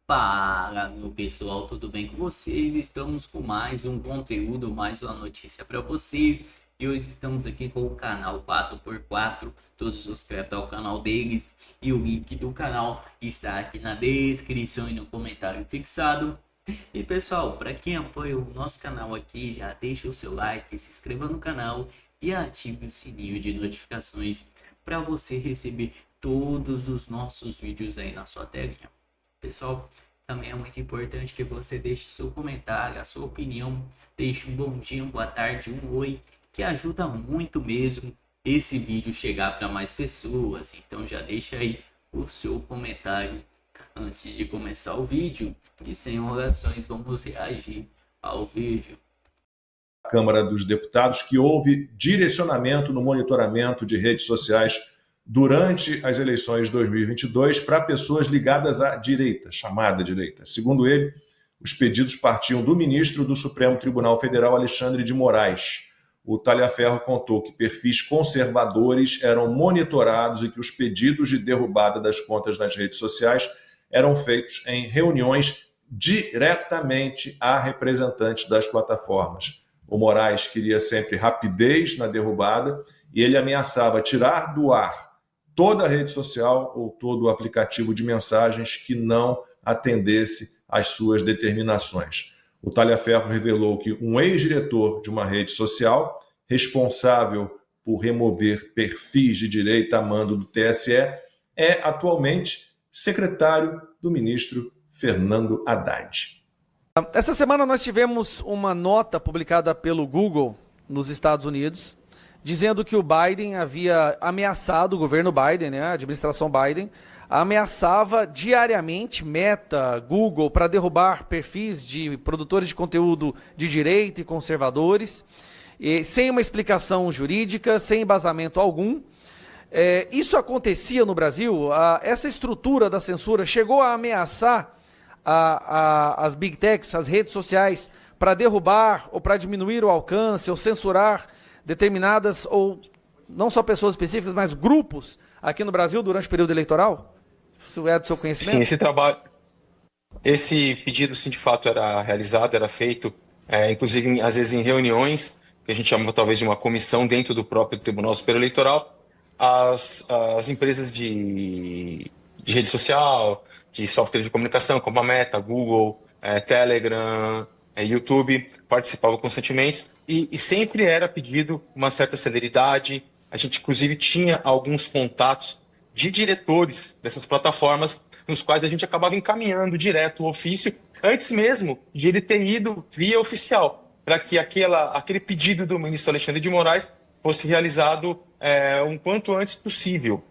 Fala, meu pessoal, tudo bem com vocês? Estamos com mais um conteúdo, mais uma notícia para vocês. E hoje estamos aqui com o canal 4x4, todos os inscritos ao canal deles. E o link do canal está aqui na descrição e no comentário fixado. E pessoal, para quem apoia o nosso canal aqui, já deixa o seu like, se inscreva no canal e ative o sininho de notificações para você receber todos os nossos vídeos aí na sua telinha. Pessoal, também é muito importante que você deixe seu comentário, a sua opinião, deixe um bom dia, uma boa tarde, um oi, que ajuda muito mesmo esse vídeo chegar para mais pessoas. Então já deixa aí o seu comentário antes de começar o vídeo e sem enrolações vamos reagir ao vídeo. Câmara dos Deputados que houve direcionamento no monitoramento de redes sociais durante as eleições de 2022 para pessoas ligadas à direita, chamada direita. Segundo ele, os pedidos partiam do ministro do Supremo Tribunal Federal, Alexandre de Moraes. O Talhaferro contou que perfis conservadores eram monitorados e que os pedidos de derrubada das contas nas redes sociais eram feitos em reuniões diretamente a representantes das plataformas. O Moraes queria sempre rapidez na derrubada e ele ameaçava tirar do ar toda a rede social ou todo o aplicativo de mensagens que não atendesse às suas determinações. O Talhaferro revelou que um ex-diretor de uma rede social, responsável por remover perfis de direita a mando do TSE, é atualmente secretário do ministro Fernando Haddad. Essa semana nós tivemos uma nota publicada pelo Google nos Estados Unidos, dizendo que o Biden havia ameaçado, o governo Biden, né, a administração Biden, ameaçava diariamente Meta, Google, para derrubar perfis de produtores de conteúdo de direita e conservadores, e sem uma explicação jurídica, sem embasamento algum. Isso acontecia no Brasil, essa estrutura da censura chegou a ameaçar as big techs, as redes sociais, para derrubar ou para diminuir o alcance ou censurar determinadas, ou não só pessoas específicas, mas grupos aqui no Brasil durante o período eleitoral? Isso é do seu conhecimento? Sim, esse pedido, sim, de fato era realizado, era feito, inclusive, às vezes, em reuniões, que a gente chama talvez de uma comissão dentro do próprio Tribunal Superior Eleitoral. As empresas de rede social, de software de comunicação, como a Meta, Google, Telegram, YouTube, participavam constantemente e sempre era pedido uma certa celeridade. A gente, inclusive, tinha alguns contatos de diretores dessas plataformas, nos quais a gente acabava encaminhando direto o ofício, antes mesmo de ele ter ido via oficial, para que aquele pedido do ministro Alexandre de Moraes fosse realizado um quanto antes possível.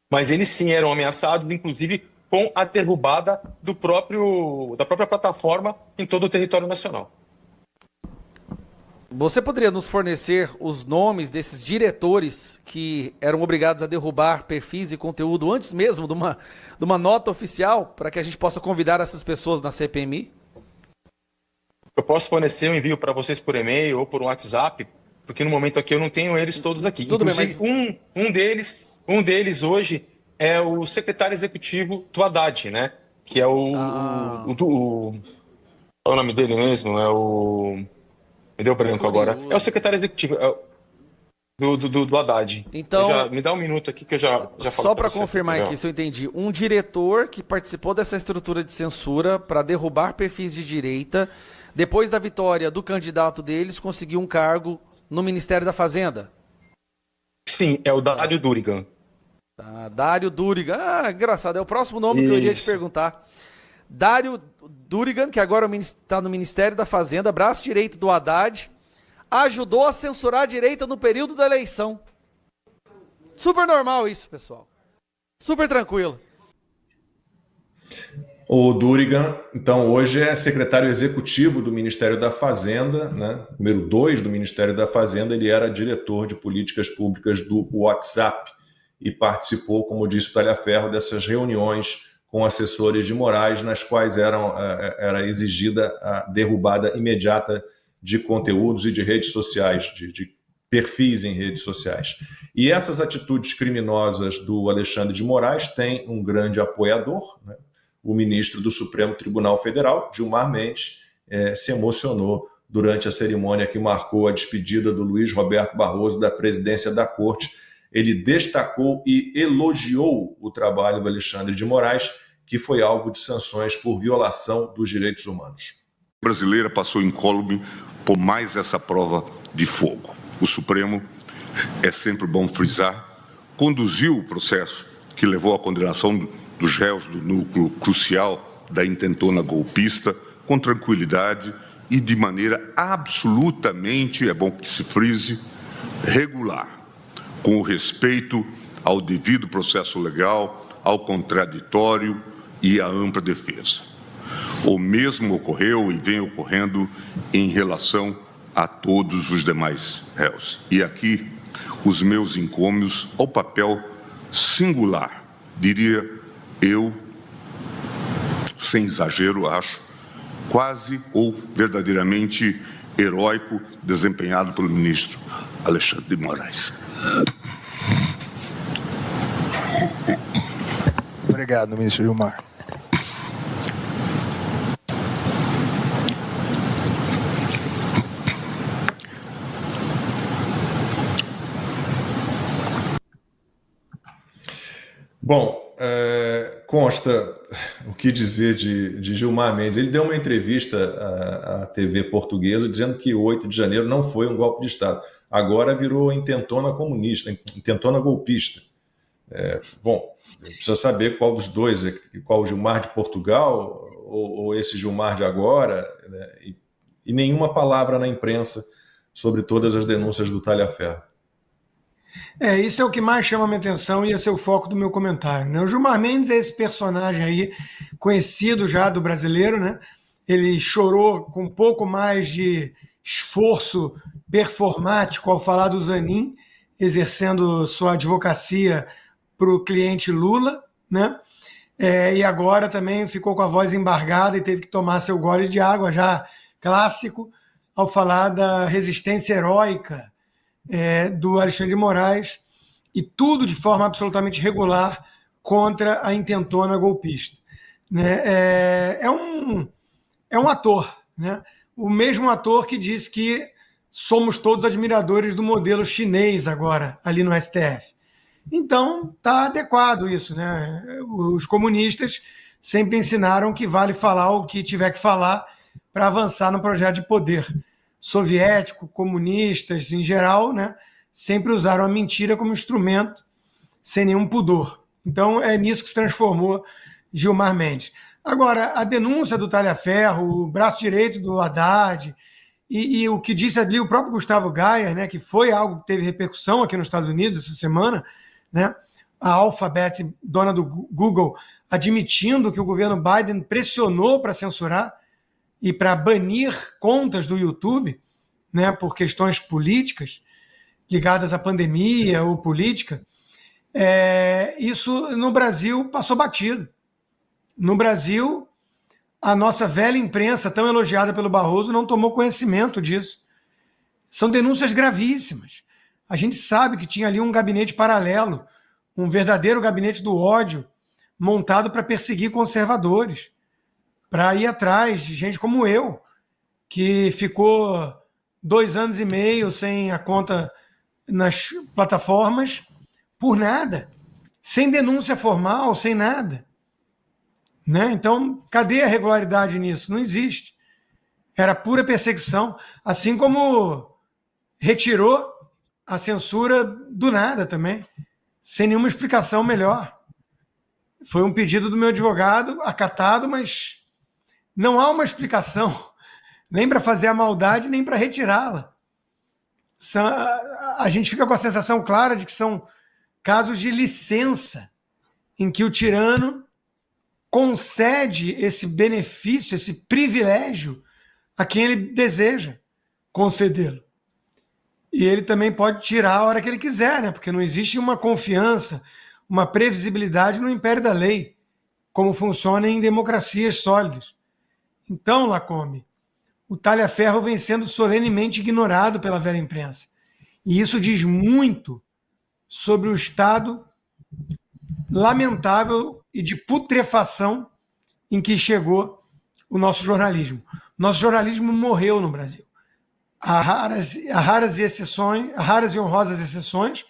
Mas eles sim eram ameaçados, inclusive com a derrubada da própria plataforma em todo o território nacional. Você poderia nos fornecer os nomes desses diretores que eram obrigados a derrubar perfis e conteúdo antes mesmo de uma nota oficial, para que a gente possa convidar essas pessoas na CPMI? Eu posso fornecer um envio para vocês por e-mail ou por WhatsApp, porque no momento aqui eu não tenho eles todos aqui. Tudo inclusive, bem, mas... um deles hoje é o secretário executivo do Haddad, né? Que é qual é o nome dele mesmo? Me deu branco agora. É o secretário executivo do Haddad. Então, me dá um minuto aqui que eu já falo. Só para confirmar aqui, se eu entendi. Um diretor que participou dessa estrutura de censura para derrubar perfis de direita, depois da vitória do candidato deles, conseguiu um cargo no Ministério da Fazenda. Sim, é o Dário Durigan. Dário Durigan. Ah, engraçado, é o próximo nome que eu iria te perguntar. Dário Durigan, que agora está no Ministério da Fazenda, braço direito do Haddad, ajudou a censurar a direita no período da eleição. Super normal isso, pessoal. Super tranquilo. O Durigan, então, hoje é secretário executivo do Ministério da Fazenda, né? Número 2 do Ministério da Fazenda. Ele era diretor de políticas públicas do WhatsApp e participou, como disse o Talhaferro, dessas reuniões com assessores de Moraes, nas quais era exigida a derrubada imediata de conteúdos e de redes sociais, de perfis em redes sociais. E essas atitudes criminosas do Alexandre de Moraes têm um grande apoiador, né? o ministro do Supremo Tribunal Federal, Gilmar Mendes, se emocionou durante a cerimônia que marcou a despedida do Luiz Roberto Barroso da presidência da Corte. Ele destacou e elogiou o trabalho do Alexandre de Moraes, que foi alvo de sanções por violação dos direitos humanos. A brasileira passou incólume por mais essa prova de fogo. O Supremo, é sempre bom frisar, conduziu o processo que levou à condenação dos réus do núcleo crucial da intentona golpista com tranquilidade e de maneira absolutamente, é bom que se frise, regular, com o respeito ao devido processo legal, ao contraditório e à ampla defesa. O mesmo ocorreu e vem ocorrendo em relação a todos os demais réus. E aqui, os meus encômios ao papel singular, diria eu, sem exagero, acho, quase ou verdadeiramente heróico, desempenhado pelo ministro Alexandre de Moraes. Obrigado, ministro Gilmar. Bom, consta o que dizer de Gilmar Mendes. Ele deu uma entrevista à TV portuguesa dizendo que o 8 de janeiro não foi um golpe de Estado. Agora virou intentona comunista, intentona golpista. Bom, precisa saber qual dos dois, qual o Gilmar de Portugal ou esse Gilmar de agora, né? E nenhuma palavra na imprensa sobre todas as denúncias do Talhaferro. Isso é o que mais chama a minha atenção e esse é o foco do meu comentário, né? O Gilmar Mendes é esse personagem aí, conhecido já do brasileiro, né? Ele chorou com um pouco mais de esforço performático ao falar do Zanin, exercendo sua advocacia para o cliente Lula, né? E agora também ficou com a voz embargada e teve que tomar seu gole de água, já clássico, ao falar da resistência heróica do Alexandre de Moraes, e tudo de forma absolutamente regular contra a intentona golpista. Né? É um ator, né? O mesmo ator que diz que somos todos admiradores do modelo chinês agora, ali no STF. Então, está adequado isso, né? Os comunistas sempre ensinaram que vale falar o que tiver que falar para avançar no projeto de poder. Soviético, comunistas em geral, né, sempre usaram a mentira como instrumento, sem nenhum pudor. Então, é nisso que se transformou Gilmar Mendes. Agora, a denúncia do Talhaferro, o braço direito do Haddad, e o que disse ali o próprio Gustavo Gayer, né, que foi algo que teve repercussão aqui nos Estados Unidos essa semana, né, a Alphabet, dona do Google, admitindo que o governo Biden pressionou para censurar e para banir contas do YouTube, né, por questões políticas ligadas à pandemia ou política, isso no Brasil passou batido. No Brasil, a nossa velha imprensa, tão elogiada pelo Barroso, não tomou conhecimento disso. São denúncias gravíssimas. A gente sabe que tinha ali um gabinete paralelo, um verdadeiro gabinete do ódio, montado para perseguir conservadores, para ir atrás de gente como eu, que ficou 2 anos e meio sem a conta nas plataformas, por nada, sem denúncia formal, sem nada. Né? Então, cadê a regularidade nisso? Não existe. Era pura perseguição, assim como retirou a censura do nada também, sem nenhuma explicação melhor. Foi um pedido do meu advogado, acatado, mas não há uma explicação, nem para fazer a maldade, nem para retirá-la. A gente fica com a sensação clara de que são casos de licença, em que o tirano concede esse benefício, esse privilégio a quem ele deseja concedê-lo. E ele também pode tirar a hora que ele quiser, né? Porque não existe uma confiança, uma previsibilidade no império da lei, como funciona em democracias sólidas. Então, Lacombe, o Talhaferro vem sendo solenemente ignorado pela velha imprensa. E isso diz muito sobre o estado lamentável e de putrefação em que chegou o nosso jornalismo. Nosso jornalismo morreu no Brasil. Há raras e honrosas exceções,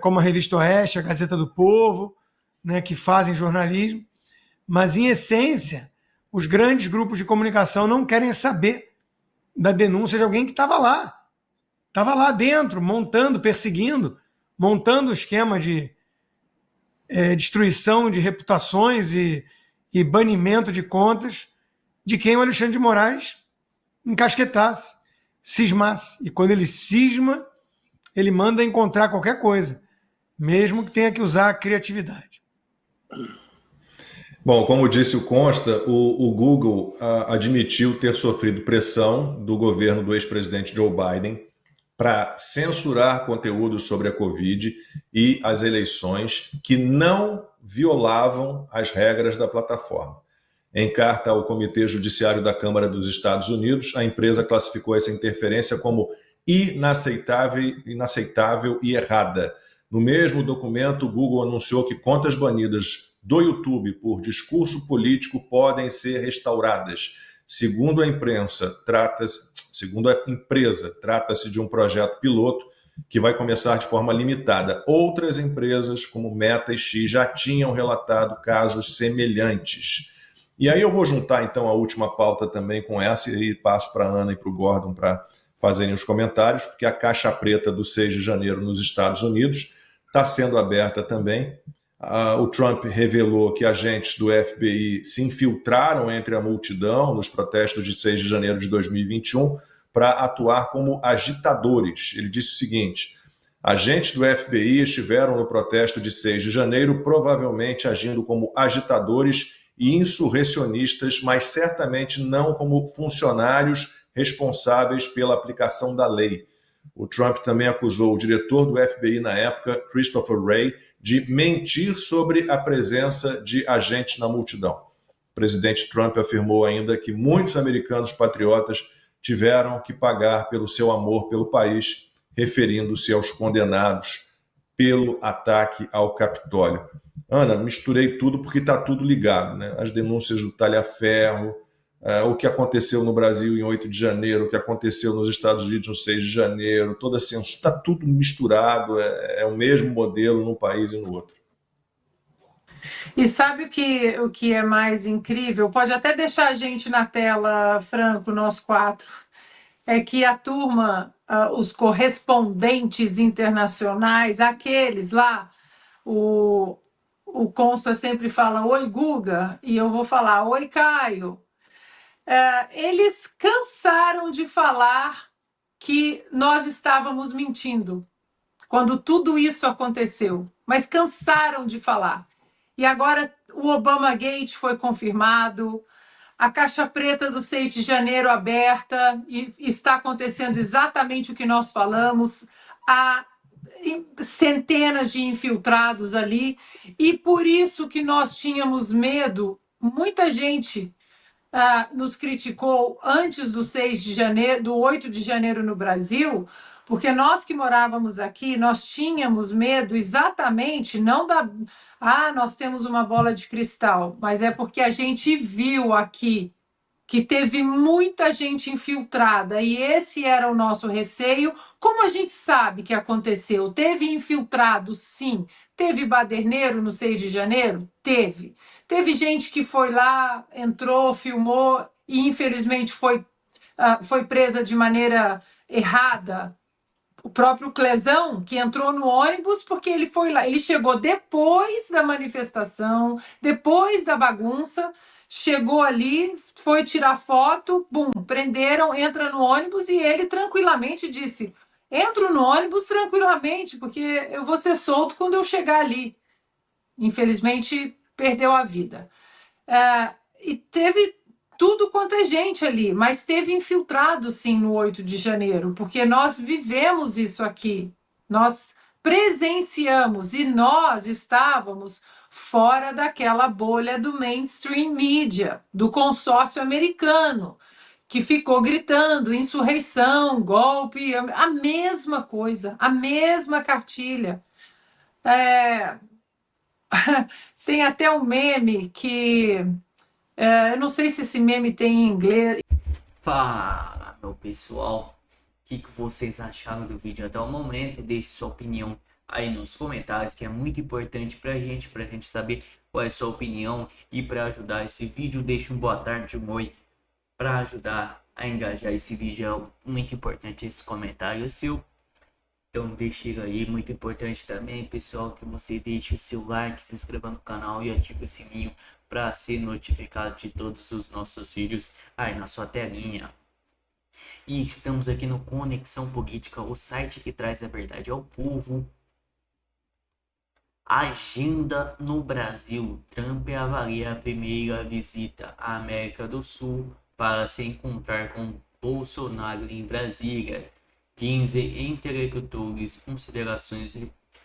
como a Revista Oeste, a Gazeta do Povo, né, que fazem jornalismo, mas, em essência, os grandes grupos de comunicação não querem saber da denúncia de alguém que estava lá dentro, montando, perseguindo, montando o esquema de destruição de reputações e banimento de contas de quem o Alexandre de Moraes encasquetasse, cismasse. E quando ele cisma, ele manda encontrar qualquer coisa, mesmo que tenha que usar a criatividade. Bom, como disse o Consta, o Google admitiu ter sofrido pressão do governo do ex-presidente Joe Biden para censurar conteúdo sobre a Covid e as eleições que não violavam as regras da plataforma. Em carta ao Comitê Judiciário da Câmara dos Estados Unidos, a empresa classificou essa interferência como inaceitável e errada. No mesmo documento, o Google anunciou que contas banidas do YouTube por discurso político podem ser restauradas. Segundo a empresa, trata-se de um projeto piloto que vai começar de forma limitada. Outras empresas, como Meta e X, já tinham relatado casos semelhantes. E aí eu vou juntar, então, a última pauta também com essa, e aí passo para a Ana e para o Gordon para fazerem os comentários, porque a caixa preta do 6 de janeiro nos Estados Unidos está sendo aberta também. O Trump revelou que agentes do FBI se infiltraram entre a multidão nos protestos de 6 de janeiro de 2021 para atuar como agitadores. Ele disse o seguinte: agentes do FBI estiveram no protesto de 6 de janeiro, provavelmente agindo como agitadores e insurrecionistas, mas certamente não como funcionários responsáveis pela aplicação da lei. O Trump também acusou o diretor do FBI na época, Christopher Wray, de mentir sobre a presença de agentes na multidão. O presidente Trump afirmou ainda que muitos americanos patriotas tiveram que pagar pelo seu amor pelo país, referindo-se aos condenados pelo ataque ao Capitólio. Ana, misturei tudo porque está tudo ligado, né? As denúncias do talha-ferro, o que aconteceu no Brasil em 8 de janeiro, o que aconteceu nos Estados Unidos no 6 de janeiro, toda a censura, está tudo misturado, é o mesmo modelo num país e no outro. E sabe o que é mais incrível? Pode até deixar a gente na tela, Franco, nós quatro. É que a turma, os correspondentes internacionais, aqueles lá, o Consta sempre fala oi, Guga, e eu vou falar oi, Caio. Eles cansaram de falar que nós estávamos mentindo quando tudo isso aconteceu, mas cansaram de falar. E agora o Obamagate foi confirmado, a caixa preta do 6 de janeiro aberta, e está acontecendo exatamente o que nós falamos, há centenas de infiltrados ali, e por isso que nós tínhamos medo, muita gente nos criticou antes do 6 de janeiro, do 8 de janeiro no Brasil, porque nós que morávamos aqui, nós tínhamos medo exatamente, não nós temos uma bola de cristal, mas é porque a gente viu aqui que teve muita gente infiltrada e esse era o nosso receio. Como a gente sabe que aconteceu? Teve infiltrado, sim. Teve baderneiro no 6 de janeiro? Teve. Teve gente que foi lá, entrou, filmou e infelizmente foi presa de maneira errada. O próprio Clesão, que entrou no ônibus porque ele foi lá. Ele chegou depois da manifestação, depois da bagunça, chegou ali, foi tirar foto, bum, prenderam, entra no ônibus e ele tranquilamente disse: entro no ônibus tranquilamente, porque eu vou ser solto quando eu chegar ali. Infelizmente, perdeu a vida. E teve tudo quanto é gente ali, mas teve infiltrado, sim, no 8 de janeiro, porque nós vivemos isso aqui, nós presenciamos e nós estávamos fora daquela bolha do mainstream media, do consórcio americano, que ficou gritando insurreição, golpe, a mesma coisa, a mesma cartilha. Tem até um meme que Eu não sei se esse meme tem em inglês. Fala, meu pessoal, o que vocês acharam do vídeo até o momento? Deixe sua opinião aí nos comentários, que é muito importante pra gente saber qual é a sua opinião. E para ajudar esse vídeo, deixe um boa tarde, um oi, para ajudar a engajar esse vídeo. É muito importante esse comentário seu. Então deixe aí, muito importante também, pessoal, que você deixe o seu like, se inscreva no canal e ative o sininho para ser notificado de todos os nossos vídeos aí na sua telinha. E estamos aqui no Conexão Política, o site que traz a verdade ao povo. Agenda no Brasil. Trump avalia a primeira visita à América do Sul para se encontrar com Bolsonaro em Brasília. 15 intelectuais, considerações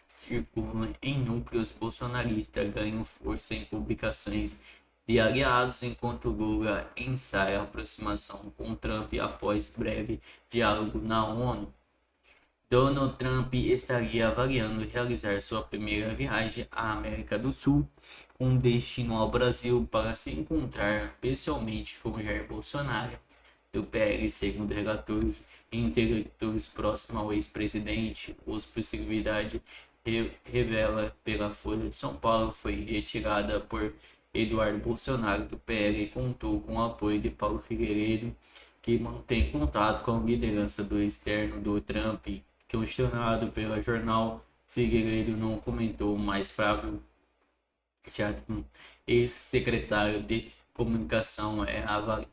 circulam em núcleos bolsonaristas, ganham força em publicações de aliados, enquanto Lula ensaia a aproximação com Trump após breve diálogo na ONU. Donald Trump estaria avaliando realizar sua primeira viagem à América do Sul, com destino ao Brasil, para se encontrar pessoalmente com Jair Bolsonaro, do PL, segundo relatores e intelectuais próximos ao ex-presidente. Os possibilidade revela pela Folha de São Paulo foi retirada por Eduardo Bolsonaro, do PL, e contou com o apoio de Paulo Figueiredo, que mantém contato com a liderança do externo do Trump. Questionado pela jornal, Figueiredo não comentou, mas Flávio, ex-secretário de comunicação, é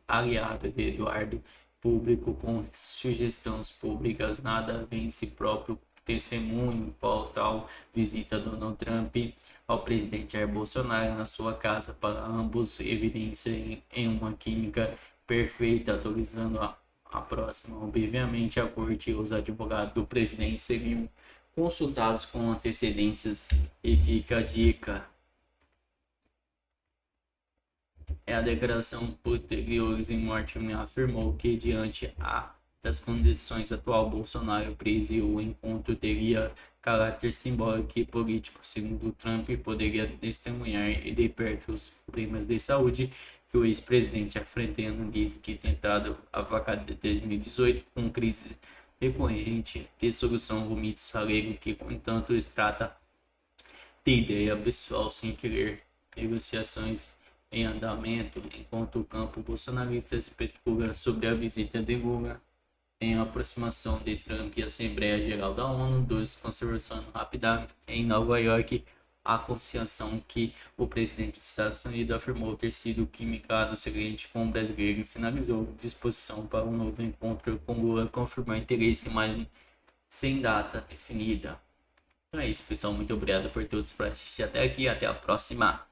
aliado de Eduardo, público com sugestões públicas, nada vence próprio testemunho. Qual tal visita Donald Trump ao presidente Jair Bolsonaro na sua casa, para ambos evidência em uma química perfeita, atualizando a próxima. Obviamente, a corte e os advogados do presidente seriam consultados com antecedências, e fica a dica. A declaração posteriores em Martin afirmou que, diante das condições atual, Bolsonaro preso, o encontro teria caráter simbólico e político. Segundo Trump, poderia testemunhar e de perto os problemas de saúde que o ex-presidente enfrentando, diz que tentado a vacada de 2018 com crise recorrente de solução vomitos alego que, entanto, se trata de ideia pessoal sem querer negociações em andamento, enquanto o campo bolsonarista especula sobre a visita de Lula em aproximação de Trump e a Assembleia Geral da ONU. Dos conversando rapidamente em Nova York, a consciência que o presidente dos Estados Unidos afirmou ter sido quimicado seguinte com o brasileiro e sinalizou disposição para um novo encontro com Lula, confirmou interesse, mas sem data definida. Então é isso, pessoal, muito obrigado por todos por assistir até aqui, até a próxima.